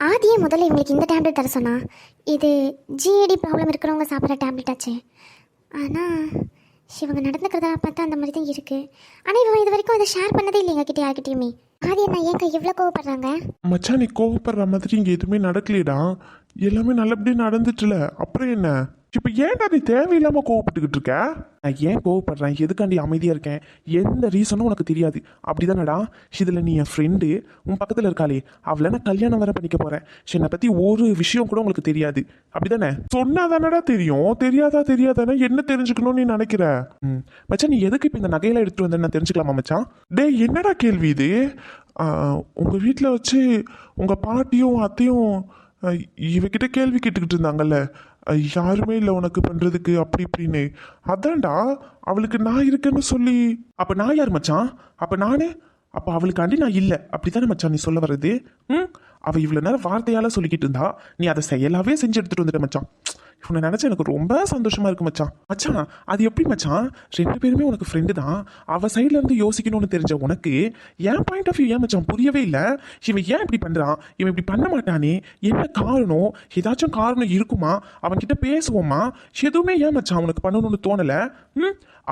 ஆதியே முதல்ல இவங்களுக்கு இந்த டேப்லெட் தர சொன்னா. இது ஜிஏடி ப்ராப்ளம் இருக்கிறவங்க சாப்பிட்ற டேப்லெட் ஆச்சு. ஆனால் இவங்க நடந்துக்கிறதெல்லாம் பார்த்தா அந்த மாதிரி தான் இருக்குது. ஆனால் இவங்க இது வரைக்கும் அதை ஷேர் பண்ணதே இல்லை எங்ககிட்ட யார்கிட்டயுமே. ஆதி அண்ணா ஏன் இவ்வளோ கோவப்படுறாங்க? மச்சான், நீ கோவப்படுற மாதிரி இங்கே எதுவுமே நடக்கலடா. எல்லாமே நல்லபடியாக நடந்துட்டுல. அப்புறம் என்ன இப்போ ஏன்டா நீ தேவையில்லாமல் கோவப்பட்டுக்கிட்டு இருக்க? நான் ஏன் கோவப்படுறேன், எதுக்காண்டி அமைதியாக இருக்கேன், எந்த ரீசனும் உனக்கு தெரியாது அப்படிதானடா? இதில் நீ என் ஃப்ரெண்டு, உன் பக்கத்தில் இருக்காளே, அவளை நான் கல்யாணம் வர பண்ணிக்க போகிறேன். என்னை பற்றி ஒரு விஷயம் கூட உங்களுக்கு தெரியாது அப்படிதானே? சொன்னாதானடா தெரியும், தெரியாதானே என்ன தெரிஞ்சுக்கணும்னு நீ நினைக்கிற? மச்சான், நீ எதுக்கு இப்போ இந்த நகையெல்லாம் எடுத்துட்டு வந்தேன்னு நான் தெரிஞ்சுக்கலாமா மச்சான்? டேய், என்னடா கேள்வி இது? உங்கள் வீட்டில் வச்சு உங்கள் பாட்டியும் அத்தையும் இவகிட்ட கேள்வி கேட்டுக்கிட்டு இருந்தாங்கல்ல, யாருமே இல்லை உனக்கு பண்ணுறதுக்கு அப்படி இப்படின்னு. அதான்டா அவளுக்கு நான் இருக்கேன்னு சொல்லி. அப்போ நான் யார் மச்சான்? அப்போ நான் அப்போ அவளுக்காண்டி நான் இல்லை அப்படித்தானே மச்சான் நீ சொல்ல வர்றது? அவள் இவ்வளோ நேரம் வார்த்தையால் சொல்லிக்கிட்டு இருந்தா, நீ அதை செயலாவே செஞ்சு எடுத்துகிட்டு வந்துட்ட மச்சான். இவனை நினச்சா எனக்கு ரொம்ப சந்தோஷமா இருக்கு மச்சான். மச்சான், அது எப்படி மச்சான்? 2 பேருமே உனக்கு ஃப்ரெண்டு தான். அவள் சைட்ல இருந்து யோசிக்கணும்னு தெரிஞ்ச உனக்கு என் பாயிண்ட் ஆஃப் வியூ ஏன் மச்சான் புரியவே இல்லை? இவன் ஏன் இப்படி பண்ணுறான்? இவன் இப்படி பண்ண மாட்டானே, என்ன காரணம்? ஏதாச்சும் காரணம் இருக்குமா? அவன்கிட்ட பேசுவோமா? எதுவுமே ஏன் மச்சான் உனக்கு பண்ணணும்னு தோணலை?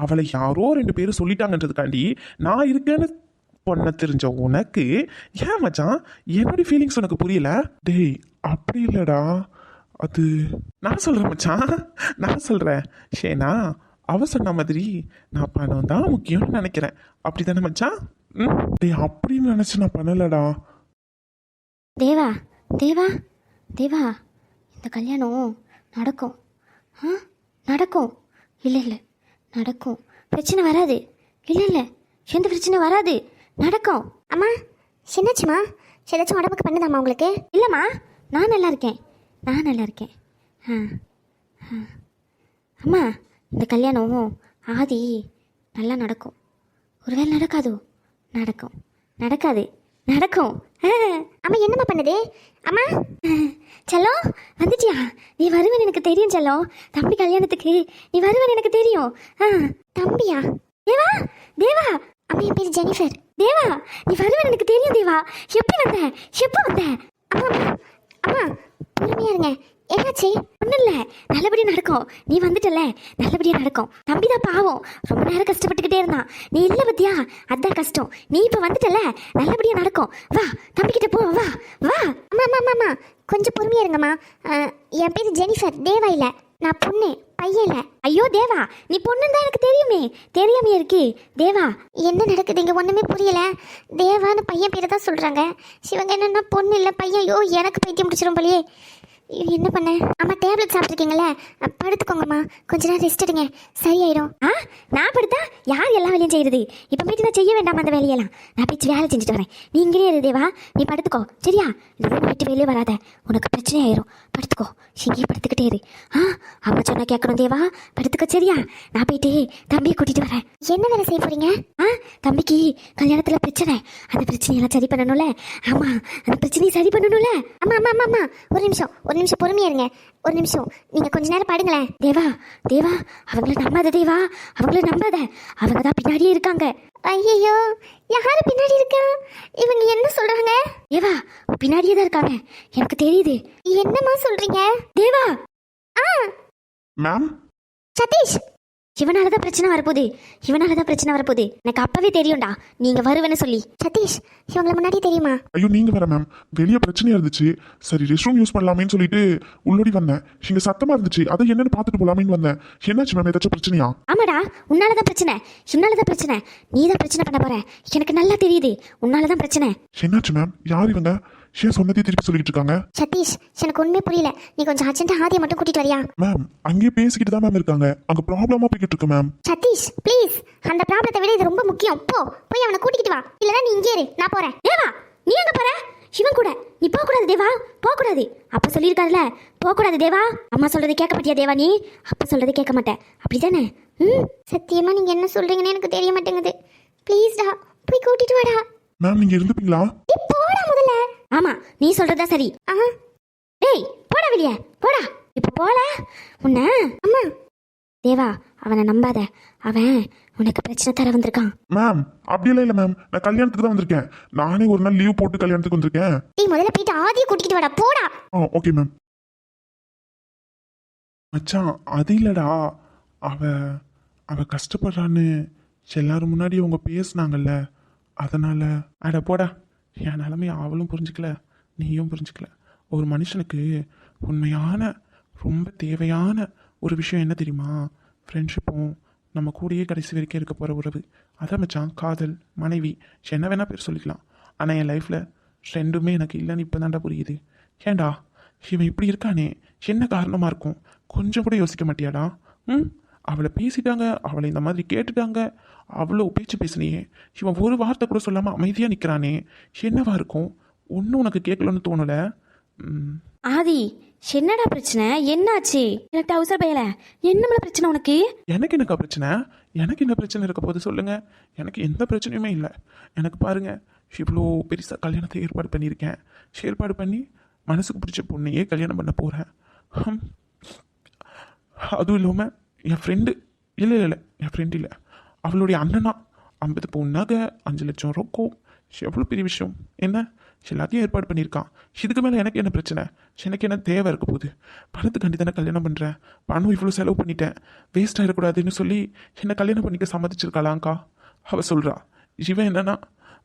அவளை யாரோ 2 பேரும் சொல்லிட்டாங்கன்றதுக்காண்டி நான் இருக்கேன்னு பொண்ண தெரிஞ்ச உனக்கு ஏன் மச்சான் என்னுடைய ஃபீலிங்ஸ் உனக்கு புரியல? டேய், அப்படி இல்லைடா. அது நான் சொல்கிறேன் மச்சான், நான் சொல்கிறேன். ஷேனா, அவ சொன்ன மாதிரி நான் பணம் தான் முக்கியம்னு நினைக்கிறேன். அப்படி தானே மச்சான்? டேய், அப்படின்னு நினச்சி நான் பண்ணலடா. தேவா தேவா தேவா, இந்த கல்யாணம் நடக்கும். நடக்கும். இல்லை நடக்கும். பிரச்சனை வராது. இல்லை எந்த பிரச்சனை வராது. நடக்கும். அம்மா, சின்னாச்சுமா, ஏதாச்சும் உடம்புக்கு பண்ணுதாம்மா உங்களுக்கு? இல்லைம்மா, நான் நல்லா இருக்கேன். அம்மா, இந்த கல்யாணம் ஆதி நல்லா நடக்கும். ஒருவேளை நடக்காதோ? நடக்காது. அம்மா, என்னம்மா பண்ணுது? அம்மா செல்லம், வந்துட்டியா? நீ வருவேன்னு எனக்கு தெரியும் செல்லம். தம்பி கல்யாணத்துக்கு நீ வருவேன்னு எனக்கு தெரியும். தம்பியா? தேவா அம்மா, என் பேர் ஜெனிஃபர். தேவா, நீ வருவேன்னு எனக்கு தெரியும். தேவா, எப்போ வந்த? அம்மா பொறுமையா இருங்க. என்னாச்சு? ஒன்றும் இல்லை, நல்லபடியாக நடக்கும். நீ வந்துட்டல, நல்லபடியாக நடக்கும். தம்பி தான் பாவம், ரொம்ப நேரம் கஷ்டப்பட்டுக்கிட்டே இருந்தான். நீ இல்லை பத்தியா, அதான் கஷ்டம். நீ இப்போ வந்துட்டல, நல்லபடியாக நடக்கும். வா, தம்பிக்கிட்ட போ. வா. அம்மா, கொஞ்சம் பொறுமையா இருங்கம்மா. என் பேர் ஜெனிஃபர், தேவா இல்லை. நான் பொண்ணு, பையன் இல்லை. ஐயோ தேவா, நீ பொண்ணுன்னு தான் எனக்கு தெரியாமே இருக்கு. தேவா, என்ன நடக்குது இங்கே? ஒன்றுமே புரியல. தேவான்னு பையன் பேரை தான் சொல்கிறாங்க. சிவங்க என்னன்னா பொண்ணு இல்லை பையன். ஐயோ, எனக்கு பைத்தியம் முடிச்சிடும் போலியே. என்ன பண்ண? அம்மா, டேப்லெட் சாப்பிட்ருக்கீங்களே, படுத்துக்கோங்கம்மா. கொஞ்ச நேரம் ரெஸ்ட் எடுங்க, சரியாயிடும். நான் படுத்தா யார் எல்லா வேலையும் செய்யுது? இப்போ போயிட்டு நான் செய்ய வேண்டாம் அந்த வேலையெல்லாம். நான் போய் வேலை செஞ்சுட்டு வரேன். நீ இங்கே இரு தேவா, நீ படுத்துக்கோ சரியா? இந்த ரூம் விட்டு வெளியே வராத, உனக்கு பிரச்சனை ஆயிரும். படுத்துக்கோ, இங்கேயே படுத்துக்கிட்டே இரு. அம்மா சொன்னா கேட்கணும் தேவா, படுத்துக்கோ சரியா? நான் போயிட்டு தம்பியை கூட்டிட்டு வரேன். என்ன வேலை செய்ய போறீங்க? தம்பிக்கு கல்யாணத்தில் பிரச்சனை, அந்த பிரச்சனையெல்லாம் சரி பண்ணணும்ல. ஆமா, அந்த பிரச்சனையை சரி பண்ணணும்ல. அம்மா, ஒரு நிமிஷம் பொறுமையா இருங்க. ஒரு நிமிஷம், நீங்க கொஞ்ச நேரம் பாடுங்களேன். தேவா, அவங்கள நம்பாத தேவா, அவங்க தான் பின்னாடியே இருக்காங்க. ஐயோ, யாரு பின்னாடி இருக்கா? இவங்க என்ன சொல்றாங்க? தேவா, பின்னாடியே தான் இருக்காங்க, எனக்கு தெரியுது. என்னம்மா சொல்றீங்க? தேவா. மேம், சதீஷ், இவனாலதான் பிரச்சனை வரப்போகுது. எனக்கு அப்பவே தெரியும்டா நீங்க வருவேன்னு சொல்லி. சதீஷ், இவங்களை முன்னாடி தெரியுமா? ஐயோ, நீங்க வேற மேம். வெளியே பிரச்சனையா இருந்துச்சு, சரி ரெஸ்ட் ரூம் யூஸ் பண்ணலாமேன்னு சொல்லிட்டு உள்ளோடி வந்தேன். இங்க சத்தமா இருந்துச்சு, அதை என்னன்னு பார்த்துட்டு போலாமேன்னு வந்தேன். என்னாச்சு மேம், ஏதாச்சும் பிரச்சனையா? ஆமாடா, உன்னாலதான் பிரச்சனை. நீ தான் பிரச்சனை பண்ண போற, எனக்கு நல்லா தெரியுது. உன்னாலதான் பிரச்சனை. என்னாச்சு மேம்? யார் இவங்க? ஏன் சொன்னதே திருப்பி சொல்லிட்டு இருக்காங்க? சதீஷ், எனக்கு ஒண்ணுமே புரியல. நீ கொஞ்சம் அர்ஜென்ட்டா ஆதியை மட்டும் கூட்டிட்டு வரியா? மேம், அங்கேயே பேசிக்கிட்டு தான் மேம் இருக்காங்க. அங்க ப்ராப்ளமா போய்கிட்டு இருக்கு மேம். சதீஷ் ப்ளீஸ், அந்த ப்ராப்ளத்தை விட இது ரொம்ப முக்கியம். போய் அவனை கூட்டிட்டு வா, இல்லனா நீ இங்கே இரு, நான் போறேன். தேவா, நீ எங்க போற? சிவன் கூட நீ போக கூடாது தேவா, போக கூடாது. அப்ப சொல்லிருக்காருல, போக கூடாது தேவா. அம்மா சொல்றதை கேட்க மாட்டியா தேவா? நீ அப்ப சொல்றதை கேட்க மாட்டேன், அப்படிதானே? சத்தியமா நீங்க என்ன சொல்றீங்கன்னு எனக்கு தெரிய மாட்டேங்குது. ப்ளீஸ்டா, போய் கூட்டிட்டு வாடா. மேம், நீங்க இருந்துப்பீங்களா? போடா முதல்ல. ஆமா, நீ சொல்றதா சரி. டேய், போடா வெளியே, போடா. இப்ப போல உன்ன. அம்மா தேவா அவனை நம்பாத, அவன் உனக்கு பிரச்சனை தர வந்திருக்கான். மேம் அப்படியெல்லாம் இல்லை மேம், நான் கல்யாணத்துக்கு தான் வந்திருக்கேன். நானே ஒரு நாள் லீவ் போட்டு கல்யாணத்துக்கு வந்திருக்கேன். நீ முதல்ல போயிட்டு ஆதியை கூட்டிக்கிட்டு வாடா, போடா. Okay ma'am. மச்சான் அது இல்லடா, அவ அவ கஷ்டப்படுறான்னு எல்லாரும் முன்னாடி அவங்க பேசுனாங்கல்ல, அதனால. அட போடா, என் நிலைமையை அவளும் புரிஞ்சுக்கல, நீயும் புரிஞ்சுக்கல. ஒரு மனுஷனுக்கு உண்மையான ரொம்ப தேவையான ஒரு விஷயம் என்ன தெரியுமா? ஃப்ரெண்ட்ஷிப்பும் நம்ம கூடயே கடைசி வரைக்கும் இருக்க போகிற உறவு. அதான் மச்சான், காதல், மனைவி, என்ன வேணால் பேர் சொல்லிக்கலாம். ஆனால் என் லைஃப்பில் ரெண்டுமே எனக்கு இல்லைன்னு இப்போ தாண்டா புரியுது. ஏண்டா இவன் இப்படி இருக்கானே, என்ன காரணமாக இருக்கும்? கொஞ்சம் கூட யோசிக்க மாட்டியாடா? அவளை பேசிட்டாங்க, அவளை இந்த மாதிரி கேட்டுட்டாங்க, அவ்வளோ பேச்சு பேசினியே, இவன் ஒரு வார்த்தை கூட சொல்லாமல் அமைதியாக நிற்கிறானே, என்னவா இருக்கும்? ஒன்றும் உனக்கு கேட்கலன்னு தோணலை? ஆதி என்னடா பிரச்சனை, என்னாச்சு? எனக்கு அவசர பயல, என்னமல பிரச்சனை உனக்கு? எனக்கு என்னக்கா பிரச்சனை? எனக்கு என்ன பிரச்சனை இருக்க போது சொல்லுங்க? எனக்கு எந்த பிரச்சனையுமே இல்லை. எனக்கு பாருங்க, இவ்வளோ பெருசாக கல்யாணத்தை ஏற்பாடு பண்ணியிருக்கேன். ஏற்பாடு பண்ணி மனசுக்கு பிடிச்ச பொண்ணையே கல்யாணம் பண்ண போகிறேன். அதுவும் இல்லாமல் என் ஃப்ரெண்டு, இல்லை என் ஃப்ரெண்டு இல்லை, அவளுடைய அண்ணனா 50 பவுன் நகை, 5 லட்சம் ரொக்கம், எவ்வளோ பெரிய விஷயம். என்ன எல்லாத்தையும் ஏற்பாடு பண்ணியிருக்கான். இதுக்கு மேலே எனக்கு என்ன பிரச்சனை? எனக்கு என்ன தேவை இருக்க போகுது? பணத்துக்காண்டி தானே கல்யாணம் பண்ணுறேன். பணம் இவ்வளோ செலவு பண்ணிட்டேன், வேஸ்ட் ஆகிடக்கூடாதுன்னு சொல்லி என்னை கல்யாணம் பண்ணிக்க சம்மதிச்சிருக்காளாங்க்கா. அவள் சொல்கிறா, இவன் என்னன்னா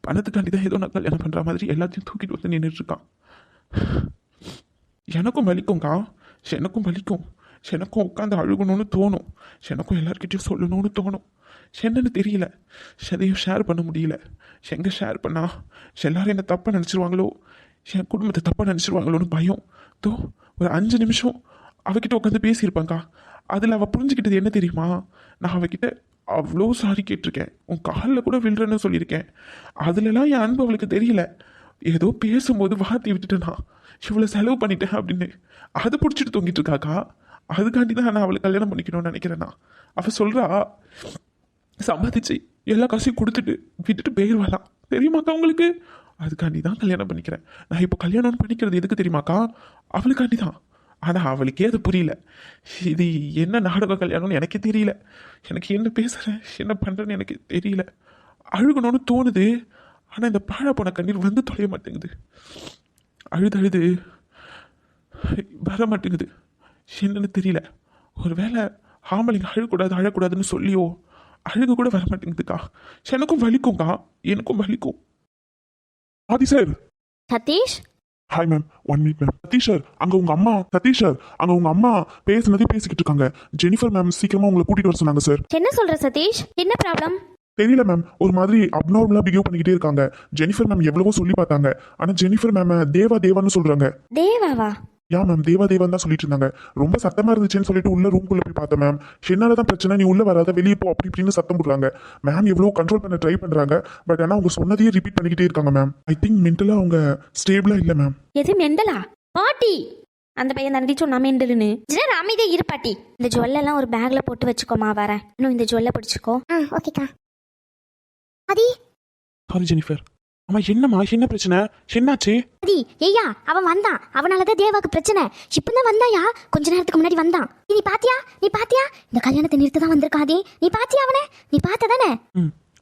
பணத்துக்காண்டி தான் ஏதோ நான் கல்யாணம் பண்ணுற மாதிரி எல்லாத்தையும் தூக்கிட்டு வந்து நின்றுட்டுருக்கான். எனக்கும் வலிக்கும்க்கா, எனக்கும் வலிக்கும். எனக்கும் உட்காந்து அழுகணும்னு தோணும், எனக்கும் எல்லாருக்கிட்டையும் சொல்லணும்னு தோணும். என்னன்னு தெரியல, எதையும் ஷேர் பண்ண முடியல. எங்கே ஷேர் பண்ணா எல்லாரும் என்ன தப்பாக நினச்சிருவாங்களோ, என் குடும்பத்தை தப்பாக நினச்சிருவாங்களோன்னு பயம். தோ ஒரு 5 நிமிஷம் அவகிட்ட உட்காந்து பேசியிருப்பாங்க்கா. அதில் அவள் புரிஞ்சுக்கிட்டது என்ன தெரியுமா? நான் அவகிட்ட அவ்வளோ சாரி கேட்டிருக்கேன், உன் காலில் கூட விழுறேன்னு சொல்லியிருக்கேன். அதுலலாம் என் அன்பு அவளுக்கு தெரியல. ஏதோ பேசும்போது வார்த்தை விட்டுட்டேனா, இவ்வளோ செலவு பண்ணிட்டேன் அப்படின்னு அது பிடிச்சிட்டு தொங்கிட்டு இருக்காக்கா. அதுக்காண்டி தான் நான் அவளை கல்யாணம் பண்ணிக்கணும்னு நினைக்கிறேன்னா. அவள் சொல்கிறா, சம்பாதிச்சு எல்லா காசையும் கொடுத்துட்டு விட்டுட்டு போயிடுவாளாம், தெரியுமாக்கா உங்களுக்கு? அதுக்காண்டி தான் கல்யாணம் பண்ணிக்கிறேன். நான் இப்போ கல்யாணம் பண்ணிக்கிறது எதுக்கு தெரியுமாக்கா? அவளுக்காண்டி தான். ஆனால் அவளுக்கே அது புரியல. இது என்ன நாடக கல்யாணம்னு எனக்கே தெரியல. எனக்கு என்ன பேசுகிறேன், என்ன பண்ணுறேன்னு எனக்கு தெரியல. அழுகணும்னு தோணுது, ஆனால் இந்த பாழா போன கண்ணீர் வந்து தொலைய மாட்டேங்குது. அழுது வர மாட்டேங்குது. என்னன்னு தெரியல. ஒரு வேளை ஆம்பளைங்க அழக்கூடாதுன்னு சொல்லியோ அழுக கூட வர மாட்டேங்குதுக்கா. எனக்கும் வலிக்கும்க்கா, எனக்கும் வலிக்கும். Aadhi sir. Sathish. Hi ma'am, 1 minute ma'am. Sathish sir, அங்கே உங்கள் அம்மா. சதீஷ் சார், அங்கே உங்கள் அம்மா பேசினதே பேசிக்கிட்டு இருக்காங்க. ஜெனிஃபர் மேம் சீக்கிரமாக உங்களை கூட்டிகிட்டு வர சொன்னாங்க சார். என்ன சொல்கிற சதீஷ், என்ன ப்ராப்ளம்? தெரியல மேம், ஒரு மாதிரி அப்நார்மலாக பிஹேவ் பண்ணிக்கிட்டே இருக்காங்க. ஜெனிஃபர் மேம் எவ்வளவோ சொல்லி பார்த்தாங்க, ஆனால் ஜெனிஃபர் மேம் தேவான்னு சொல்கிறாங்க. தேவாவா? யா மேம், தேவான்னு தான் சொல்லிட்டு இருந்தாங்க. ரொம்ப சத்தமாக இருந்துச்சுன்னு சொல்லிட்டு உள்ள ரூம்குள்ளே போய் பார்த்தேன் மேம். என்னால தான் பிரச்சனை, நீ உள்ள வராத, வெளியே போ, அப்படி இப்படின்னு சத்தம் போடுறாங்க. மேம் எவ்வளோ கண்ட்ரோல் பண்ண ட்ரை பண்ணுறாங்க, பட் ஆனால் அவங்க சொன்னதையே ரிப்பீட் பண்ணிக்கிட்டே இருக்காங்க மேம். ஐ திங்க் மென்டலாக அவங்க ஸ்டேபிளாக இல்லை மேம். எது மெண்டலா? பாட்டி, அந்த பையன் நன்றி சொன்னா மெண்டலுன்னு. ஜெனர் அமைதியே இரு பாட்டி. இந்த ஜுவல்லெல்லாம் ஒரு பேக்ல போட்டு வச்சுக்கோமா, வரேன். இன்னும் இந்த ஜுவல்லை பிடிச்சிக்கோ. ஓகேக்கா. அதி. Sorry Jennifer. அம்மா என்னம்மா, என்ன பிரச்சனை, என்னாச்சு? அதி ஏய்யா, அவன் வந்தான், அவனாலதான் தேவாக்கு பிரச்சனை. இப்பதான் வந்தாயா, கொஞ்ச நேரத்துக்கு முன்னாடி வந்தான். நீ பாத்தியா இந்த கல்யாணத்தை நிறுத்த தான் வந்திருக்காதே. நீ பாத்தியா அவனை? நீ பார்த்ததானே?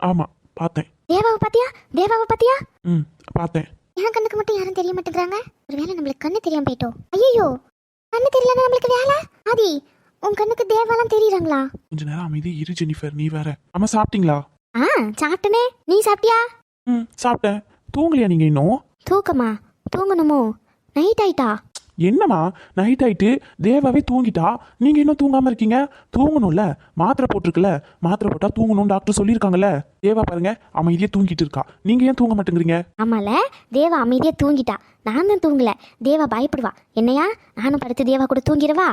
ஆமா பார்த்தேன். தேவாவை பாத்தியா? பார்த்தேன். என் கண்ணுக்கு மட்டும் யாரும் தெரிய மாட்டேங்கிறாங்க. ஒருவேளை நம்மளுக்கு கண்ணு தெரியாம போயிட்டோம். ஐயோ, கண்ணு தெரியலன்னா நம்மளுக்கு வேலை. ஆதி, உன் கண்ணுக்கு தேவாலாம் தெரியுறாங்களா? கொஞ்ச நேரம் அமைதி இரு ஜெனிஃபர், நீ வேற. அம்மா சாப்பிட்டீங்களா? சாப்பிட்டனே, நீ சாப்பிட்டியா? சாப்பிட்டேன். தூங்கலையா நீங்க இன்னும்? தூக்கமா? தூங்கணுமோ? நைட் ஆயிட்டா? என்னம்மா நைட் ஆயிட்டு தேவாவே தூங்கிட்டா, நீங்க இன்னும் தூங்காம இருக்கீங்க? தூங்கணும்ல, மாத்திரை போட்டிருக்குல்ல, மாத்திரை போட்டா தூங்கணும் டாக்டர் சொல்லியிருக்காங்கல்ல. தேவா பாருங்க அமைதியா தூங்கிட்டு இருக்கா, நீங்க ஏன் தூங்க மாட்டேங்கிறீங்க? ஆமால, தேவா அமைதியா தூங்கிட்டா, நான் தான் தூங்கல. தேவா பயப்படுவா. என்னையா, நானும் படுத்து தேவா கூட தூங்கிடவா?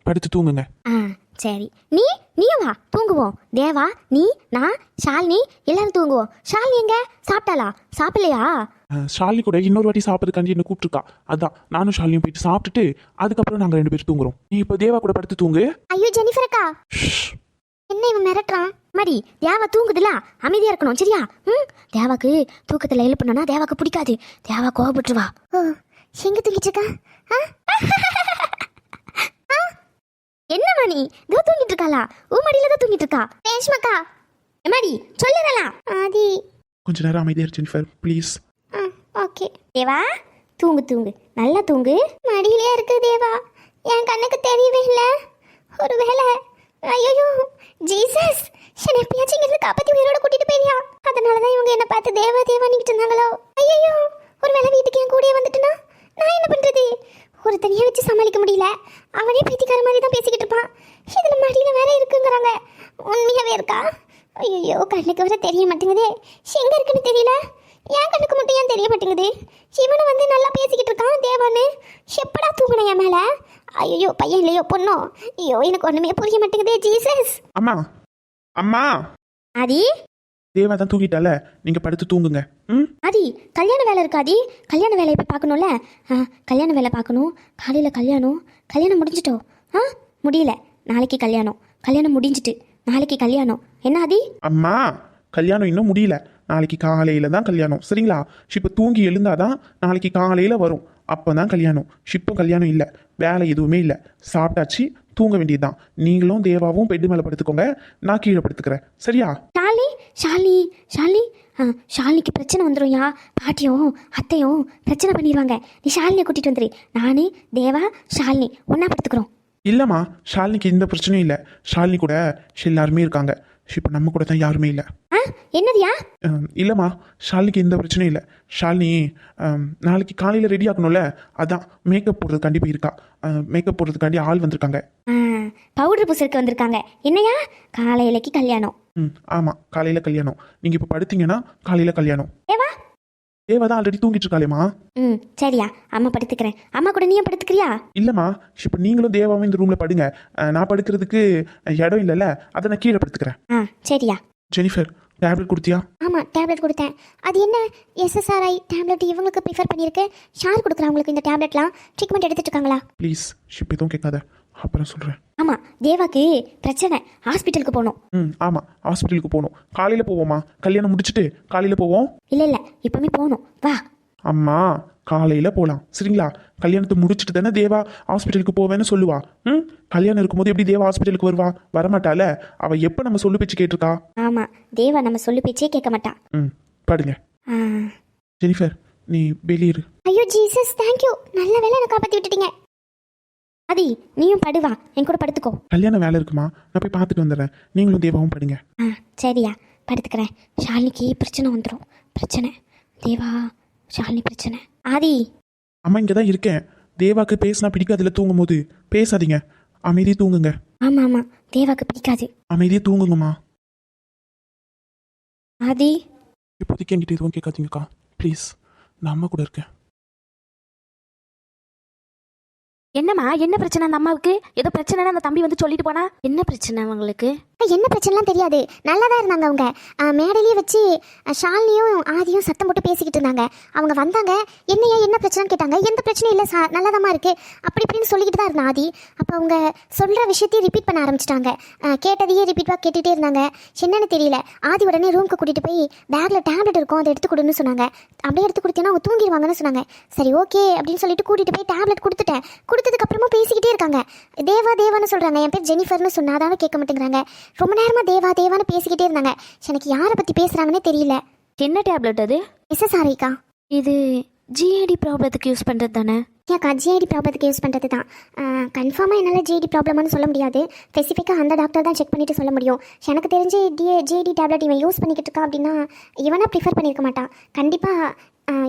படுத்து தூங்குங்க. சரி, நீயும் வா, தூங்குவோம். தேவா, நீ, நான், ஷாலினி எல்லாரும் தூங்குவோம். ஷாலினி எங்க? சாப்பிட்டாளா? சாப்பிடலையா? ஷாலினி கூட இன்னொரு வாட்டி சாப்பிட்றதுக்காண்டி என்ன கூப்பிட்டுருக்கா. அதான் நானும் ஷாலினியும் போயிட்டு சாப்பிட்டுட்டு அதுக்கப்புறம் நாங்கள் 2 பேரும் தூங்குறோம். நீ இப்போ தேவா கூட படுத்து தூங்கு. ஐயோ ஜெனிஃபர் அக்கா, என்ன இவன் மிரட்டுறான்? மடி, தேவா தூங்குதுல, அமைதியா இருக்கணும் சரியா? தேவாக்கு தூக்கத்துல எழுப்பணும்னா தேவாக்கு பிடிக்காது. தேவா கோவப்பட்டுருவா. எங்க தூங்கிட்டு இருக்கா? என்னம்மா நீ இதோ தூங்கிட்டு இருக்காளா மடியில தான் தூங்கிட்டு இருக்கா ரேஷ்மாக்கா எம்மாடி சொல்லுறலாம் ஆதி கொஞ்ச நேரம் அமைதியா இரு ஜெனிஃபர் ப்ளீஸ். ஓகே தேவா தூங்கு தூங்கு நல்லா தூங்கு மடியிலே இருக்கு தேவா என் கண்ணுக்கு தெரியவே இல்லை ஒருவேளை ஐயோ ஜீசஸ் என்னை எப்பயாச்சும் இங்கிருந்து காப்பாற்றி உயிரோட கூட்டிட்டு போயியா அதனால தான் இவங்க என்னை பார்த்து தேவா தேவானிக்கிட்டு இருந்தாங்களோ ஐயோ ஒருவேளை வீட்டுக்கு என் கூடயே வந்துட்டுனா நான் என்ன பண்ணுறது ஒரு தனியாக வச்சு சமாளிக்க முடியல அவனே பைத்தியக்கார மாதிரி தான் பேசிக்கிட்டு இருப்பான் இதில் மடியில் வேற இருக்குங்கிறாங்க உண்மையாகவே இருக்கா ஐயோ கண்ணுக்கு வர தெரிய மாட்டேங்குதே எங்கே இருக்குன்னு தெரியல என் கண்ணுக்கு மட்டும் ஏன் தெரிய மாட்டேங்குது இவனை வந்து நல்லா பேசிக்கிட்டு இருக்கான் தேவான்னு எப்படா தூங்கின என் மேலே ஐயோ பையன் இல்லையோ பொண்ணோ ஐயோ எனக்கு ஒன்றுமே புரிய மாட்டேங்குதே ஜீசஸ் அம்மா அம்மா ஆதி தேவா தான் தூங்கிட்டால நீங்க படுத்து தூங்குங்க. ம் ஆதி கல்யாண வேலை இருக்கு ஆதி கல்யாண வேலையை போய் பார்க்கணும்ல கல்யாண வேலை பார்க்கணும் காலையில் கல்யாணம் முடிஞ்சிட்டோ முடியல நாளைக்கு கல்யாணம் முடிஞ்சிட்டு நாளைக்கு கல்யாணம் என்ன ஆதி அம்மா கல்யாணம் இன்னும் முடியல நாளைக்கு காலையில தான் கல்யாணம் சரிங்களா? இப்போ தூங்கி எழுந்தாதான் நாளைக்கு காலையில வரும் அப்பதான் கல்யாணம். இப்போ கல்யாணம் இல்லை வேலை எதுவுமே இல்லை சாப்பிட்டாச்சு தூங்க வேண்டியதுதான். நீங்களும் தேவாவும் பெட்டு மேலே படுத்துக்கோங்க நான் கீழே படுத்துக்கிறேன் சரியா? ஷாலினிக்கு பிரச்சனை வந்துடும்யா பாட்டியும் அத்தையும் பிரச்சனை பண்ணிடுவாங்க நீ ஷாலினியை கூட்டிகிட்டு வந்துடு நானே தேவா ஷாலினி ஒன்றா படுத்துக்கிறோம். இல்லைம்மா ஷாலினிக்கு எந்த பிரச்சனையும் இல்லை ஷாலினி கூட எல்லாருமே இருக்காங்க இப்போ நம்ம கூட தான் யாருமே இல்லை. என்னதுயா? இல்லைம்மா ஷாலினிக்கு எந்த பிரச்சனையும் இல்லை. ஷாலினி நாளைக்கு காலையில் ரெடி ஆகணும்ல அதான் மேக்கப் போடுறதுக்காண்டி போயிருக்கா. மேக்கப் போடுறதுக்காண்டி ஆள் வந்திருக்காங்க. பவுடர் பூசருக்கு வந்திருக்காங்க என்னையா காலையிலக்கு கல்யாணம்? ஆமாம் காலையில் கல்யாணம். நீங்கள் இப்போ படுத்தீங்கன்னா காலையில் கல்யாணம். ஏவா தேவா தான் ஆல்ரெடி தூங்கிட்டு இருக்காளேம்மா. சரியா அம்மா படுத்துக்கிறேன். அம்மா கூட நீயும் படுத்துக்கிறியா? இல்லைம்மா இப்போ நீங்களும் தேவாவும் இந்த ரூமில் படுங்க. நான் படுக்கிறதுக்கு இடம் இல்லைல்ல அதை நான் கீழே படுத்துக்கிறேன். சரியா. ஜெனிஃபர் டேப்லெட் கொடுத்தியா? ஆமாம் டேப்லெட் கொடுத்தேன். அது என்ன SSRI டேப்லெட் இவங்களுக்கு ப்ரிஃபர் பண்ணியிருக்கு. ஷார் கொடுக்குறா உங்களுக்கு இந்த டேப்லெட்லாம் ட்ரீட்மெண்ட் எடுத்துட்டு இருக்காங்களா? ப்ளீஸ் ஷிப் எதுவும் கேட்காத அப்புறம் சொல்கிறேன். ஆமாம் தேவாக்கு பிரச்சனை ஹாஸ்பிட்டலுக்கு போகணும். ஆமாம் ஹாஸ்பிட்டலுக்கு போகணும். காலையில் போவோமா? கல்யாணம் முடிச்சுட்டு காலையில் போவோம். இல்லை இப்போமே போகணும் வா. அம்மா காலையில் போகலாம் சரிங்களா? கல்யாணத்தை முடிச்சுட்டு தானே தேவா ஹாஸ்பிட்டலுக்கு போவேன்னு சொல்லுவா. கல்யாணம் இருக்கும்போது எப்படி தேவா ஹாஸ்பிட்டலுக்கு வருவா? வரமாட்டால. அவள் எப்போ நம்ம சொல்லு பேச்சு கேட்டிருக்கா? ஆமாம் தேவா நம்ம சொல்லு பேச்சே கேட்க மாட்டா. படுங்க. ஜெனிஃபர் நீ வெளியிரு. ஐயோ ஜீசஸ் தேங்க்யூ நல்ல வேலை என்னை காப்பாற்றி விட்டுட்டீங்க. ஆதி நீயும் படுவா என் கூட படுத்துக்கோ. கல்யாணம் வேலை இருக்குமா நான் போய் பார்த்துட்டு வந்துடுறேன். நீங்களும் தேவாவும் படுங்க. சரியா படுத்துக்கிறேன். ஷாலினிக்கு பிரச்சனை வந்துடும். பிரச்சனை தேவா ஷாலினி பிரச்சனை. ஆதி அம்மா இங்கே தான் இருக்கேன். தேவாக்கு பேசினா பிடிக்காதுல தூங்கும் போது பேசாதீங்க அமைதியே தூங்குங்க. ஆமாம் தேவாக்கு பிடிக்காது. அமைதியே தூங்குங்கம்மா. ஆதி இப்போதைக்கு என்கிட்ட எதுவும் கேட்காதீங்கக்கா ப்ளீஸ் நான் அம்மா கூட இருக்கேன். என்னம்மா என்ன பிரச்சனை அந்த அம்மாவுக்கு? ஏதோ பிரச்சனைனா அந்த தம்பி வந்து சொல்லிட்டு போனா என்ன பிரச்சனை அவங்களுக்கு? என்ன பிரச்சனைலாம் தெரியாது நல்லா தான் இருந்தாங்க. அவங்க மேடையிலேயே வச்சு ஷாலினியும் ஆதியும் சத்தம் போட்டு பேசிக்கிட்டு இருந்தாங்க. அவங்க வந்தாங்க என்ன பிரச்சனைன்னு கேட்டாங்க. எந்த பிரச்சனையும் இல்லை நல்லாதாம்மா இருக்குது அப்படி இப்படின்னு சொல்லிக்கிட்டு தான் இருந்தா ஆதி. அப்போ அவங்க சொல்கிற விஷயத்தையும் ரிப்பீட் பண்ண ஆரம்பிச்சிட்டாங்க. கேட்டதையே ரிப்பீட்டாக கேட்டுகிட்டே இருந்தாங்க. என்னன்னு தெரியல. ஆதி உடனே ரூமுக்கு கூட்டிகிட்டு போய் பேக்கில் டேப்லெட் இருக்கும் அதை எடுத்து கொடுன்னு சொன்னாங்க. அப்படியே எடுத்து கொடுத்தேன்னா அவங்க தூங்கிடுவாங்கன்னு சொன்னாங்க. சரி ஓகே அப்படின்னு சொல்லிட்டு கூட்டிகிட்டு போய் டேப்லெட் கொடுத்துட்டேன். கொடுத்ததுக்கு அப்புறமா பேசிக்கிட்டே இருக்காங்க. தேவான்னு சொல்கிறாங்க. என் பேர் ஜெனிஃபர்னு சொன்னா அதான கேட்க மாட்டேங்கிறாங்க. ரொம்ப நேரமாக தேவான்னு பேசிக்கிட்டே இருந்தாங்க. எனக்கு யாரை பற்றி பேசுகிறாங்கன்னே தெரியல. என்ன டேப்லெட் அது? SSRIக்கா? இது GAD ப்ராப்ளத்துக்கு யூஸ் பண்ணுறது தானே? ஏக்கா GAD ப்ராப்ளத்துக்கு யூஸ் பண்ணுறது தான். கன்ஃபார்மாக என்னால் GAD ப்ராப்ளம்னு சொல்ல முடியாது. ஸ்பெசிஃபிக்காக அந்த டாக்டர் தான் செக் பண்ணிவிட்டு சொல்ல முடியும். எனக்கு தெரிஞ்சு GAD டேப்லெட் இவன் யூஸ் பண்ணிக்கிட்டு இருக்கா அப்படின்னா இவனா ப்ரிஃபர் பண்ணியிருக்க மாட்டான். கண்டிப்பாக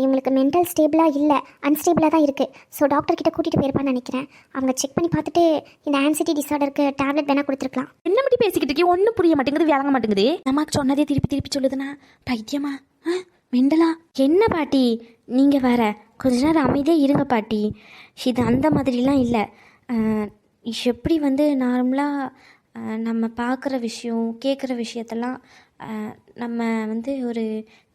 இவங்களுக்கு மென்டல் ஸ்டேபிளாக இல்லை அன்ஸ்டேபிளாக தான் இருக்குது. ஸோ டாக்டர்கிட்ட கூட்டிகிட்டு போயிருப்பான்னு நினைக்கிறேன். அவங்க செக் பண்ணி பார்த்துட்டு இந்த ஆன்சைட்டி டிஸார்டருக்கு டேப்லெட் வேணால் கொடுத்துருக்கலாம். என்ன பற்றி பேசிக்கிட்டு இருக்கே ஒன்றும் புரிய மாட்டேங்குது விளங்க மாட்டேங்குது. நமக்கு சொன்னதே திருப்பி சொல்லுதுன்னா பைத்தியமா மெண்டலா? என்ன பாட்டி நீங்கள் வேற கொஞ்ச நேரம் அமைதியாக இருங்க பாட்டி. இது அந்த மாதிரிலாம் இல்லை. எப்படி வந்து நார்மலாக நம்ம பார்க்குற விஷயம் கேட்குற விஷயத்தெல்லாம் நம்ம வந்து ஒரு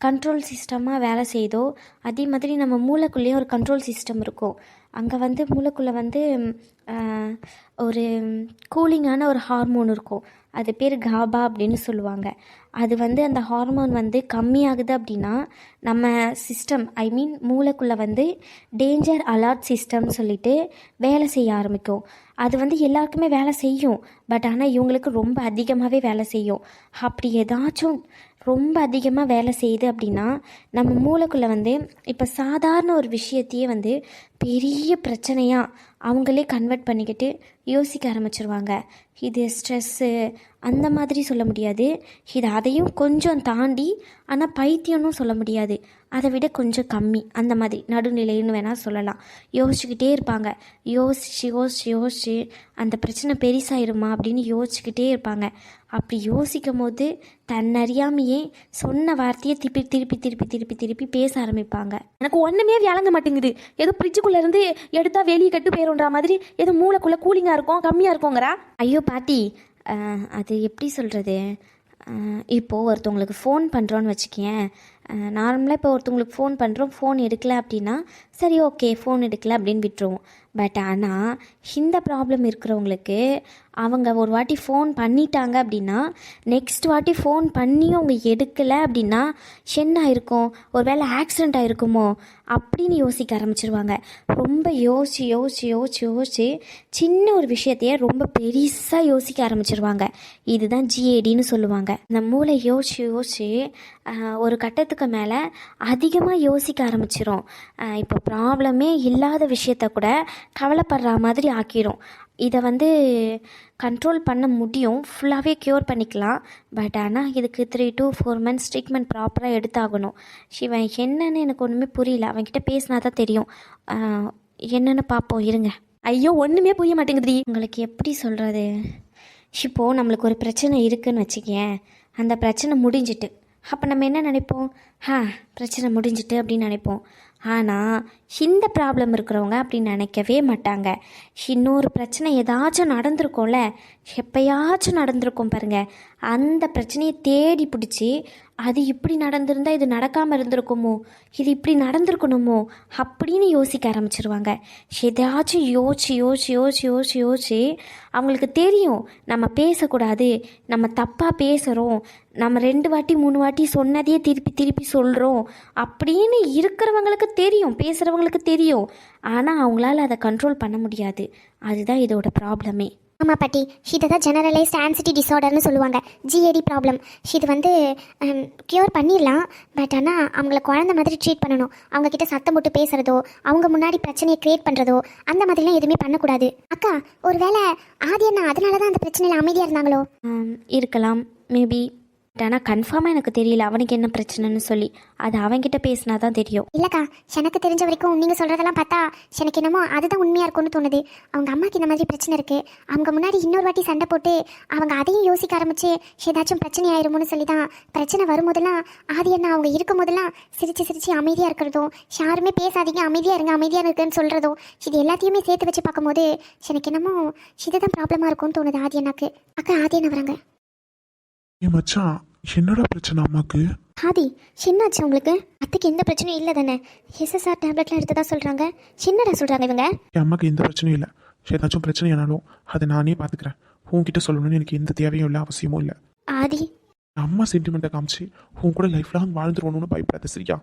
கண்ட்ரோல் சிஸ்டமாக வேலை செய்யுதோ அதே மாதிரி நம்ம மூளைக்குள்ளேயும் ஒரு கண்ட்ரோல் சிஸ்டம் இருக்கும். அங்கே வந்து மூளைக்குள்ளே வந்து ஒரு கூலிங்கான ஒரு ஹார்மோன் இருக்கும். அது பேர் காபா அப்படின்னு சொல்லுவாங்க. அது வந்து அந்த ஹார்மோன் வந்து கம்மியாகுது அப்படின்னா நம்ம சிஸ்டம் மூளைக்குள்ளே வந்து டேஞ்சர் அலர்ட் சிஸ்டம்னு சொல்லிட்டு வேலை செய்ய ஆரம்பிக்கும். அது வந்து எல்லாருக்குமே வேலை செய்யும், பட் ஆனால் இவங்களுக்கு ரொம்ப அதிகமாகவே வேலை செய்யும். அப்படி ஏதாச்சும் ரொம்ப அதிகமாக வேலை செய்யுது அப்படின்னா நம்ம மூளைக்குள்ளே வந்து இப்போ சாதாரண ஒரு விஷயத்தையே வந்து பெரிய பிரச்சனையாக அவங்களே கன்வெர்ட் பண்ணிக்கிட்டு யோசிக்க ஆரம்பிச்சிருவாங்க. இது ஸ்ட்ரெஸ்ஸு அந்த மாதிரி சொல்ல முடியாது, இது அதையும் கொஞ்சம் தாண்டி, ஆனால் பைத்தியம்னு சொல்ல முடியாது, அதை விட கொஞ்சம் கம்மி, அந்த மாதிரி நடுநிலைன்னு வேணால் சொல்லலாம். யோசிச்சுக்கிட்டே இருப்பாங்க. யோசிச்சு அந்த பிரச்சனை பெருசாயிருமா அப்படின்னு யோசிச்சுக்கிட்டே இருப்பாங்க. அப்படி யோசிக்கும் போது தன்னறியாமையே சொன்ன வார்த்தையை திருப்பி பேச ஆரம்பிப்பாங்க. எனக்கு ஒன்றுமே விளங்க மாட்டேங்குது. ஏதோ ஃப்ரிட்ஜுக்குள்ளேருந்து எடுத்தால் வெளியே கட்டு போயிடும்ன்ற மாதிரி ஏதோ மூளைக்குள்ளே கூலிங்காக இருக்கும், கம்மியாக இருக்குங்கிறா. ஐயோ பாட்டி, அது எப்படி சொல்கிறது, இப்போது ஒருத்தவங்களுக்கு ஃபோன் பண்ணுறோன்னு வச்சுக்கேன். நார்மலாக இப்போ ஒருத்தவங்களுக்கு ஃபோன் பண்ணுறோம், ஃபோன் எடுக்கலை அப்படின்னா சரி ஓகே ஃபோன் எடுக்கலை அப்படின்னு விட்டுருவோம். பட் ஆனால் இந்த ப்ராப்ளம் இருக்கிறவங்களுக்கு அவங்க ஒரு வாட்டி ஃபோன் பண்ணிட்டாங்க அப்படின்னா நெக்ஸ்ட் வாட்டி ஃபோன் பண்ணியும் அவங்க எடுக்கலை அப்படின்னா என்ன ஆயிருக்கும், ஒரு வேளை ஆக்சிடெண்ட் ஆகிருக்குமோ அப்படின்னு யோசிக்க ஆரம்பிச்சிருவாங்க. ரொம்ப யோசிச்சு சின்ன ஒரு விஷயத்தையே ரொம்ப பெருசாக யோசிக்க ஆரம்பிச்சிருவாங்க. இதுதான் ஜிஏடின்னு சொல்லுவாங்க. இந்த மூளை யோசிச்சு ஒரு கட்டத்துக்கு மேலே அதிகமாக யோசிக்க ஆரம்பிச்சிரும். இப்போ ப்ராப்ளமே இல்லாத விஷயத்த கூட கவலைப்படுற மாதிரி ஆக்கிரும். இதை வந்து கண்ட்ரோல் பண்ண முடியும், ஃபுல்லாகவே க்யூர் பண்ணிக்கலாம். பட் ஆனால் இதுக்கு 3 to 4 months ட்ரீட்மெண்ட் ப்ராப்பராக எடுத்தாகணும். சிவன் என்னன்னு எனக்கு ஒன்றுமே புரியல, அவன்கிட்ட பேசினா தான் தெரியும். என்னென்னு பார்ப்போம் இருங்க. ஐயோ ஒன்றுமே புரிய மாட்டேங்குது. உங்களுக்கு எப்படி சொல்கிறது, இப்போது நம்மளுக்கு ஒரு பிரச்சனை இருக்குதுன்னு வச்சுக்கேன். அந்த பிரச்சனை முடிஞ்சிட்டு அப்போ நம்ம என்ன நினைப்போம், பிரச்சனை முடிஞ்சிட்டு அப்படின்னு நினைப்போம். ஆனால் இந்த ப்ராப்ளம் இருக்கிறவங்க அப்படின்னு நினைக்கவே மாட்டாங்க. இன்னொரு பிரச்சனை ஏதாச்சும் நடந்திருக்கோம்ல, எப்பயாச்சும் நடந்திருக்கும் பாருங்கள், அந்த பிரச்சனையை தேடி பிடிச்சி அது இப்படி நடந்திருந்தால் இது நடக்காமல் இருந்திருக்குமோ, இது இப்படி நடந்திருக்கணுமோ அப்படின்னு யோசிக்க ஆரம்பிச்சிருவாங்க. எதாச்சும் யோசிச்சு அவங்களுக்கு தெரியும் நம்ம பேசக்கூடாது, நம்ம தப்பாக பேசுகிறோம், நம்ம 2 வாட்டி 3 வாட்டி சொன்னதையே திருப்பி சொல்கிறோம் அப்படின்னு இருக்கிறவங்களுக்கு தெரியும், பேசுகிறவங்களுக்கு தெரியும். ஆனால் அவங்களால அதை கண்ட்ரோல் பண்ண முடியாது. அதுதான் இதோட ப்ராப்ளமே. ஆமாம் பாட்டி, இதை தான் ஜெனரலைஸ்ட் ஆன்சிட்டி டிஸார்டர்னு சொல்லுவாங்க, ஜிஏடி ப்ராப்ளம். இது வந்து க்யூர் பண்ணிடலாம், பட் ஆனால் அவங்கள குழந்த மாதிரி ட்ரீட் பண்ணணும். அவங்கக்கிட்ட சத்தம் போட்டு பேசுகிறதோ, அவங்க முன்னாடி பிரச்சனையை க்ரியேட் பண்ணுறதோ அந்த மாதிரிலாம் எதுவுமே பண்ணக்கூடாது. அக்கா, ஒருவேளை ஆதி அண்ணா அதனால தான் அந்த பிரச்சனையில் அமைதியாக இருந்தாங்களோ? இருக்கலாம், மேபி. ஆனால் கன்ஃபார்மாக எனக்கு தெரியல அவனுக்கு என்ன பிரச்சனைன்னு சொல்லி. அது அவன்கிட்ட பேசினா தான் தெரியும். இல்லைக்கா, எனக்கு தெரிஞ்ச வரைக்கும் நீங்கள் சொல்கிறதெல்லாம் பார்த்தா எனக்கு என்னமோ அதுதான் உண்மையாக இருக்கும்னு தோணுது. அவங்க அம்மாவுக்கு இந்த மாதிரி பிரச்சனை இருக்குது, அவங்க முன்னாடி இன்னொரு வாட்டி சண்டை போட்டு அவங்க அதையும் யோசிக்க ஆரம்பிச்சு ஏதாச்சும் பிரச்சனை ஆயிருமோன்னு சொல்லி தான் பிரச்சனை வரும்போதெல்லாம் ஆதி அண்ணா அவங்க இருக்கும் போதெல்லாம் சிரிச்சு அமைதியாக இருக்கிறதும், யாருமே பேசாதீங்க அமைதியாக இருக்குன்னு சொல்கிறதும், இது எல்லாத்தையுமே சேர்த்து வச்சு பார்க்கும்போது எனக்கு என்னமோ இதுதான் ப்ராப்ளமாக இருக்கும்னு தோணுது ஆதி அண்ணாக்கு. அக்கா, ஆதி அண்ணா வராங்க. மச்சான், என்னடா பிரச்சனை அம்மாக்கு? ஆதி, என்னாச்சு உங்களுக்கு? அத்தைக்கு எந்த பிரச்சனையும் இல்லை தானே? SSR டேப்லெட்லாம் எடுத்ததா சொல்கிறாங்க. என்னடா சொல்கிறாங்க இவங்க? என் அம்மாக்கு எந்த பிரச்சனையும் இல்லை. ஏதாச்சும் பிரச்சனையானாலும் அதை நானே பார்த்துக்கிறேன். உன்கிட்ட சொல்லணும்னு எனக்கு எந்த தேவையும் இல்லை, அவசியமும் இல்லை. ஆதி, அம்மா சென்டிமெண்ட்டை காமிச்சு உன் கூட லைஃப் லாங் வாழ்ந்துருவணும்னு பயப்படாத, சரியா?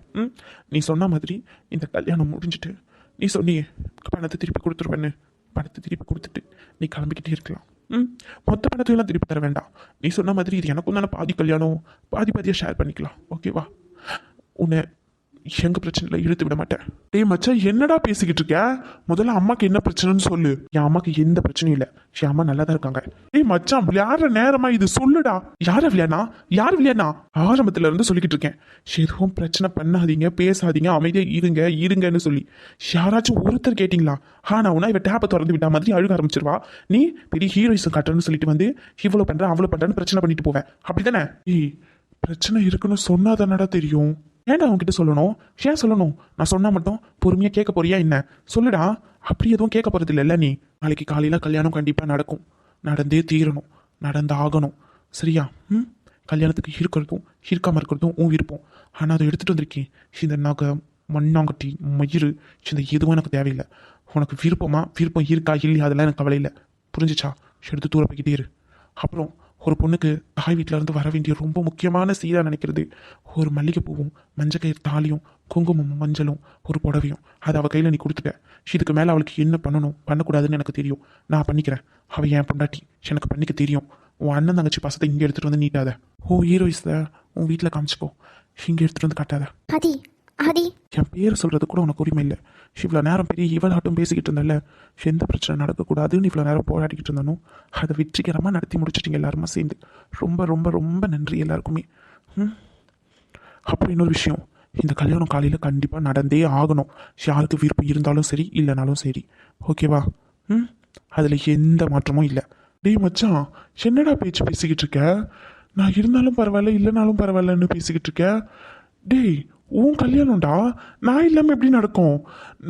நீ சொன்ன மாதிரி இந்த கல்யாணம் முடிஞ்சிட்டு நீ சொன்னியே பணத்தை திருப்பி கொடுத்துருவேன்னு, பணத்தை திருப்பி கொடுத்துட்டு நீ கிளம்பிக்கிட்டே இருக்கலாம். மொத்த பணத்தையெல்லாம் திருப்பி தர வேண்டாம். நீ சொன்ன மாதிரி இது எனக்கும் தானே பாதி கல்யாணம், பாதியாக ஷேர் பண்ணிக்கலாம், ஓகேவா? உன்னை எங்க பிரச்சனையில் இழுத்து விட மாட்டேன். டேய் மச்சான், என்னடா பேசிக்கிட்டு இருக்க? முதல்ல அம்மாக்கு என்ன பிரச்சனைன்னு சொல்லு. என் அம்மாக்கு எந்த பிரச்சனையும் இல்லை, என் அம்மா நல்லா தான் இருக்காங்க. டேய் மச்சான், விளையாடுற நேரமா இது, சொல்லுடா. யார் விளையாடா? ஆரம்பத்துல இருந்து சொல்லிக்கிட்டு இருக்கேன், எதுவும் பிரச்சனை பண்ணாதீங்க, பேசாதீங்க, அமைதியா இருங்கன்னு சொல்லி. யாராச்சும் ஒருத்தர் கேட்டீங்களா? நான் உனா இவ டேப்பை திறந்து விட்டா மாதிரி அழுக ஆரம்பிச்சிருவா. நீ பெரிய ஹீரோயிசம் காட்டுறன்னு சொல்லிட்டு வந்து இவ்வளவு பண்ற அவ்வளவு பண்றன்னு பிரச்சனை பண்ணிட்டு போவேன், அப்படித்தானே? ஏய், பிரச்சனை இருக்குன்னு சொன்னாதானடா தெரியும். ஏன்டா அவன்கிட்ட சொல்லணும்? ஏன் சொல்லணும்? நான் சொன்னா மட்டும் பொறுமையா கேட்க போறியா என்ன? சொல்லுடா. அப்படி எதுவும் கேட்க போறது இல்லைல்ல நீ. நாளைக்கு காலையில கல்யாணம் கண்டிப்பா நடக்கும், நடந்தே தீரணும், நடந்தாகணும், சரியா? கல்யாணத்துக்கு இருக்கிறதும் இருக்காமல் இருக்கிறதும் உன் விருப்பம். ஆனால் அதை எடுத்துகிட்டு வந்திருக்கேன். இந்த நகை மண்ணாங்கட்டி மயிறு இந்த எதுவும் எனக்கு தேவையில்லை. உனக்கு விருப்பம் இருக்கா இல்லையா அதெல்லாம் எனக்கு கவலை இல்லை. புரிஞ்சிச்சா? எடுத்து தூர போய்கிட்டே இரு. அப்புறம் ஒரு பொண்ணுக்கு தாய் வீட்டில் இருந்து வர வேண்டிய ரொம்ப முக்கியமான சீராக நினைக்கிறது ஒரு மல்லிகைப்பூவும் மஞ்சக்கயிறு தாலியும் குங்குமமும் மஞ்சளும் ஒரு புடவையும். அது அவள் கையில் நீ கொடுத்துட்ட. இதுக்கு மேலே அவளுக்கு என்ன பண்ணணும் பண்ணக்கூடாதுன்னு எனக்கு தெரியும். நான் பண்ணிக்கிறேன். அவள் என் பொண்டாட்டி, எனக்கு பண்ணிக்க தெரியும். உன் அண்ணன் தங்கச்சி பசத்தை இங்கே எடுத்துகிட்டு வந்து நீட்டாத. ஓ ஹீரோயிஸை உன் வீட்டில் காமிச்சிக்கோ, இங்கே எடுத்துகிட்டு வந்து காட்டாத. ஆதி ஆதி என் பேர் சொல்கிறது கூட உனக்கு உரிமை இல்லை. இவ்வளோ நேரம் பெரிய இவளாட்டும் பேசிக்கிட்டு இருந்தல, எந்த பிரச்சனை நடக்கக்கூடாதுன்னு இவ்வளோ நேரம் போராடிக்கிட்டு இருந்தானோ அதை வெற்றிகரமாக நடத்தி முடிச்சிட்டிங்க எல்லாருமா சேர்ந்து. ரொம்ப ரொம்ப ரொம்ப நன்றி எல்லாருக்குமே. அப்புறம் இன்னொரு விஷயம், இந்த கல்யாணம் காலையில் கண்டிப்பாக நடந்தே ஆகணும். யாருக்கு விருப்பம் இருந்தாலும் சரி இல்லைனாலும் சரி. ஓகேவா? அதில் எந்த மாற்றமும் இல்லை. டேய் மச்சான், என்னடா பேச்சு பேசிக்கிட்டு இருக்க? நான் இருந்தாலும் பரவாயில்ல இல்லைனாலும் பரவாயில்லன்னு பேசிக்கிட்டு இருக்க. டேய் உன் கல்யாணம்டா, நான் இல்லாமல் எப்படி நடக்கும்?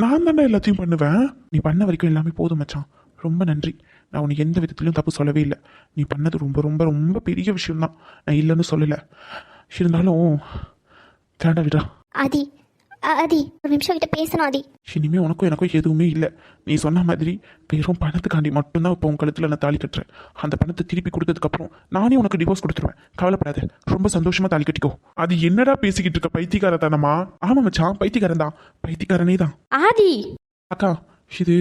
நான் தானே எல்லாத்தையும் பண்ணுவேன். நீ பண்ண வரைக்கும் எல்லாமே போதும் மச்சான். ரொம்ப நன்றி. நான் உனக்கு எந்த விதத்துலையும் தப்பு சொல்லவே இல்லை. நீ பண்ணது ரொம்ப ரொம்ப ரொம்ப பெரிய விஷயம்தான். நான் இல்லைன்னு சொல்லலை. இருந்தாலும் தேடா விடா. ஆதி ஆதி ஒரு நிமிஷம் கிட்ட பேசணும் ஆதி. இனிமேல் உனக்கும் எனக்கும் எதுவுமே இல்லை. நீ சொன்ன மாதிரி வெறும் பணத்துக்காண்டி மட்டும்தான் இப்போ உன் கழுத்தில் நான் தாலி கட்டுறேன். அந்த பணத்தை திருப்பி கொடுத்ததுக்கப்புறம் நானே உனக்கு டிவோர்ஸ் கொடுத்துருவேன். கவலைப்படாத, ரொம்ப சந்தோஷமாக தாலி கட்டிக்கோ. அது என்னடா பேசிக்கிட்டு இருக்க பைத்தியக்காரத்தானமா? ஆமாம் மச்சான், பைத்தியக்காரன் தான், பைத்தியக்காரனே தான். ஆதி அக்கா, இது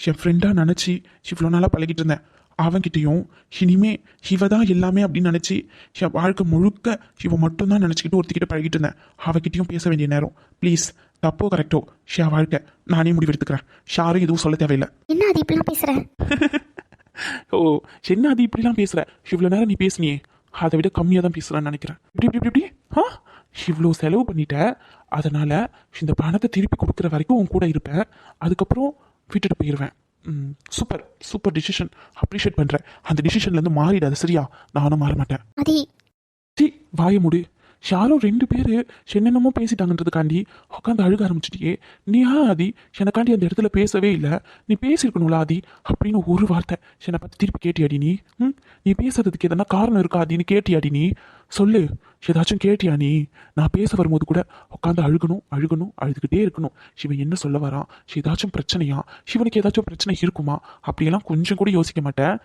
என் ஃப்ரெண்டாக நினச்சி இவ்வளோ நாளாக பழகிட்டு இருந்தேன். அவன்கிட்டையும் இனிமே இவ தான் எல்லாமே அப்படின்னு நினச்சி என் வாழ்க்கை முழுக்க இவ மட்டும்தான் நினச்சிக்கிட்டு ஒருத்திக்கிட்ட பழகிட்டு இருந்தேன். அவகிட்டையும் பேச வேண்டிய நேரம். ப்ளீஸ், தப்போ கரெக்டோ ஷியா வாழ்க்கை நானே முடிவு எடுத்துக்கிறேன். ஷாரும் எதுவும் சொல்ல தேவையில்லை. என்ன ஆதி இப்படிலாம் பேசுற? ஓ என்ன அது இப்படிலாம் பேசுகிற? இவ்வளோ நேரம் நீ பேசுனியே அதை விட கம்மியாக தான் பேசுகிறான்னு நினைக்கிறேன். இப்படி இப்படி இப்படி ஆ இவ்வளோ செலவு பண்ணிட்ட, அதனால் இந்த பணத்தை திருப்பி கொடுக்குற வரைக்கும் உன் கூட இருப்பேன். அதுக்கப்புறம் விட்டுட்டு போயிடுவேன். சூப்பர் சூப்பர் டிசிஷன், அப்ரிஷியேட் பண்ணுறேன். அந்த டிசிஷன்லேருந்து மாறிடாது சரியா? நானும் மாற மாட்டேன். ஆதி சி வாய முடி. யாரோ 2 பேர் என்னென்னமோ பேசிட்டாங்கன்றதுக்காண்டி உட்காந்து அழுக ஆரம்பிச்சிட்டியே. நீ ஆதி எனக்காண்டி அந்த இடத்துல பேசவே இல்லை. நீ பேசியிருக்கணும்ல ஆதி அப்படின்னு ஒரு வார்த்தை என்னை பார்த்து திருப்பி கேட்டியாடி நீ? நீ பேசுறதுக்கு எதனா காரணம் இருக்கா ஆதின்னு கேட்டியாடி நீ? சொல்லு, ஏதாச்சும் கேட்டியா நீ? நான் பேச வரும்போது கூட உட்காந்து அழுகணும் அழுதுகிட்டே இருக்கணும். சிவன் என்ன சொல்ல வரான்? ஏதாச்சும் பிரச்சனையா? சிவனுக்கு ஏதாச்சும் பிரச்சனை இருக்குமா? அப்படியெல்லாம் கொஞ்சம் கூட யோசிக்க மாட்டேன்.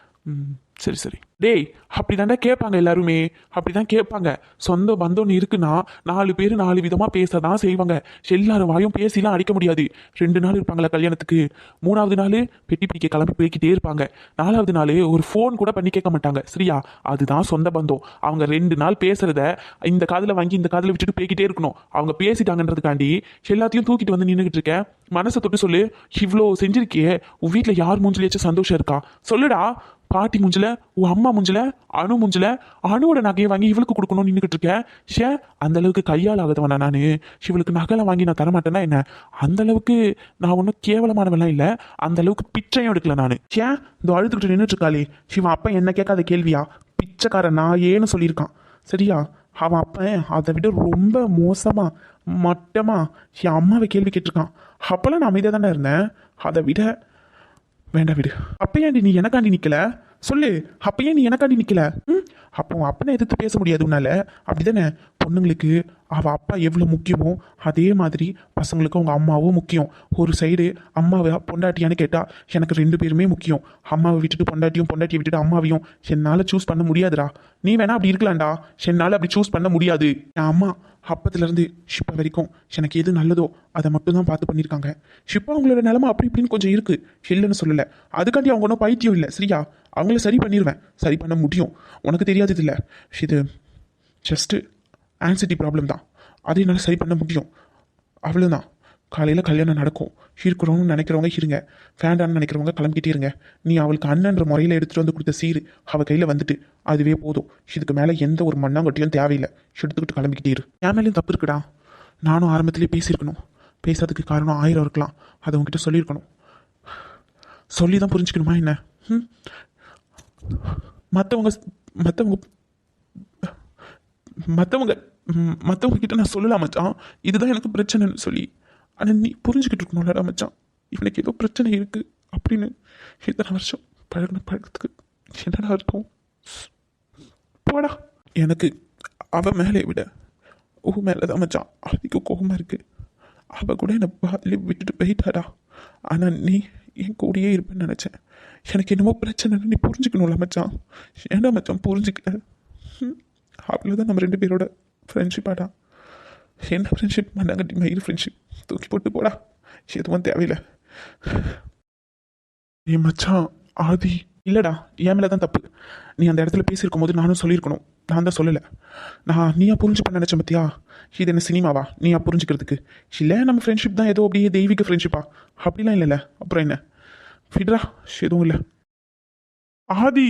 சரி சரி. டேய் அப்படிதாண்டா கேட்பாங்க எல்லாருமே, அப்படிதான் கேட்பாங்க. சொந்த பந்தம்னு இருக்குன்னா 4 பேர் 4 விதமாக பேச தான் செய்வாங்க. எல்லாரும் வாயும் பேசிலாம் அடிக்க முடியாது. 2 நாள் இருப்பாங்களா கல்யாணத்துக்கு, 3ஆவது நாள் பெட்டி பிடிக்க கிளம்பி போய்கிட்டே இருப்பாங்க. 4ஆவது நாள் ஒரு ஃபோன் கூட பண்ணி கேட்க மாட்டாங்க சரியா? அதுதான் சொந்த பந்தம். அவங்க 2 நாள் பேசுறத இந்த காதில் வாங்கி இந்த காதில் விட்டுட்டு போய்கிட்டே இருக்கணும். அவங்க பேசிட்டாங்கன்றதுக்காண்டி எல்லாத்தையும் தூக்கிட்டு வந்து நின்றுக்கிட்டு இருக்கேன். மனசை தொட்டு சொல்லு, இவ்வளோ செஞ்சிருக்கியே, உன் வீட்டில் யார் மூஞ்சிலேயாச்சும் சந்தோஷம் இருக்கா? சொல்லுடா. பாட்டி முஞ்சில, உன் அம்மா முஞ்சில, அணு முஞ்சில, அணுவோட நகையை வாங்கி இவளுக்கு கொடுக்கணும்னு நின்றுக்கிட்டு இருக்கேன். ஷே அந்த அளவுக்கு கையால் ஆகுதவனா நான்? இவளுக்கு நகைலாம் வாங்கி நான் தரமாட்டேன்னா என்ன? அந்த அளவுக்கு நான் ஒன்றும் கேவலமானவெல்லாம் இல்லை. அந்த அளவுக்கு பிச்சையும் எடுக்கல நான். ஷே இந்த அழுதுகிட்டு நின்றுட்டு இருக்காளே, சிவன் அப்பா என்ன கேட்காத கேள்வியா? பிச்சைக்காரன் நான் ஏன்னு சொல்லியிருக்கான் சரியா? அவன் அப்பன் அதை விட ரொம்ப மோசமாக மட்டமாக என் அம்மாவை கேள்வி கேட்டிருக்கான். அப்போல்லாம் நான் அமைதியாக தானே இருந்தேன். அதை விட வேண்டாம் விடு. அப்பையாண்டி நீ எனக்காண்டி நிற்கல? சொல்லு, அப்பயே நீ எனக்காண்டி நிற்கல? அப்போ அப்பனை எதிர்த்து பேச முடியாது உன்னால, அப்படிதானே? பொண்ணுங்களுக்கு அவள் அப்பா எவ்வளோ முக்கியமோ அதே மாதிரி பசங்களுக்கு அவங்க அம்மாவும் முக்கியம். ஒரு சைடு அம்மாவை பொண்டாட்டியான்னு கேட்டால் எனக்கு 2 பேருமே முக்கியம். அம்மாவை விட்டுட்டு பொண்டாட்டியை விட்டுட்டு அம்மாவையும் என்னால் சூஸ் பண்ண முடியாதுடா. நீ வேணா அப்படி இருக்கலாம்டா, என்னால் அப்படி சூஸ் பண்ண முடியாது. என் அம்மா அப்பத்துலேருந்து ஷிப்பா வரைக்கும் எனக்கு எது நல்லதோ அதை மட்டும்தான் பார்த்து பண்ணியிருக்காங்க. ஷிப்பா அவங்களோட நிலமை அப்படி இப்படின்னு கொஞ்சம் இருக்குது, இல்லைன்னு சொல்லலை. அதுக்காண்டி அவங்க ஒன்றும் பைத்தியம் இல்லை சரியா? அவங்கள சரி பண்ணிடுவேன், சரி பண்ண முடியும். உனக்கு தெரியாது இல்லை, இது ஜஸ்ட்டு ஆன்சைட்டி ப்ராப்ளம் தான். அதை என்னால் சரி பண்ண முடியும், அவ்வளோதான். காலையில் கல்யாணம் நடக்கும். இருக்கிறோன்னு நினைக்கிறவங்க இருங்க, வேண்டான்னு நினைக்கிறவங்க கிளம்பிக்கிட்டே இருங்க. நீ அவளுக்கு அண்ணன்ற முறையில் எடுத்துகிட்டு வந்து கொடுத்த சீரு அவள் கையில் வந்துட்டு அதுவே போதும். இதுக்கு மேலே எந்த ஒரு மண்ணாங்கட்டியும் தேவையில்லை. எடுத்துக்கிட்டு கிளம்பிக்கிட்டே இரு. என் மேலேயும் தப்பு இருக்குடா. நானும் ஆரம்பத்திலே பேசியிருக்கணும். பேசாததுக்கு காரணம் 1000 இருக்கலாம். அதை உங்ககிட்ட சொல்லியிருக்கணும். சொல்லி தான் புரிஞ்சுக்கணுமா என்ன? மற்றவங்க கிட்ட நான் சொல்லலாம் மச்சான், இதுதான் எனக்கு பிரச்சனைன்னு சொல்லி. ஆனால் நீ புரிஞ்சுக்கிட்டு இருக்கணும்லடா மச்சான், இவனுக்கு ஏதோ பிரச்சனை இருக்குது அப்படின்னு. இத்தனை வருஷம் பழக்கத்துக்கு என்னடா இருக்கும்? போடா. எனக்கு அவ மேலே விட உன் மேலே தான் மச்சான் அதிக கோபமாக இருக்கு. அவள் கூட என்னை பாதிலே விட்டுட்டு போயிட்டாடா. ஆனால் நீ என் கூடயே இருப்பேன்னு நினச்சேன். எனக்கு என்னமோ பிரச்சனைன்னு நீ புரிஞ்சுக்கணும்ல மச்சான். ஏன்டா மச்சான் புரிஞ்சுக்கல? அவ்வளோதான் நம்ம 2 பேரோட ஃப்ரெண்ட்ஷிப்பாடா. என்ன ஃப்ரெண்ட்ஷிப் மண்ணாங்கட்டி மயிறு ஃப்ரெண்ட்ஷிப் தூக்கி போட்டு போடா. எதுவும் தேவையில்லை. ஏ மச்சான் ஆதி இல்லைடா, என் மேலே தான் தப்பு. நீ அந்த இடத்துல பேசியிருக்கும் போது நானும் சொல்லியிருக்கணும். நான் தான் சொல்லலை. நீயா புரிஞ்சுப்ப நினச்சேன் பத்தியா? இது என்ன சினிமாவா நீயா புரிஞ்சுக்கிறதுக்கு? இல்லை நம்ம ஃப்ரெண்ட்ஷிப் தான் ஏதோ அப்படியே தெய்வீக ஃப்ரெண்ட்ஷிப்பா? அப்படிலாம் இல்லைல்ல. அப்புறம் என்ன? விட்றா, எதுவும் இல்லை. ஆதி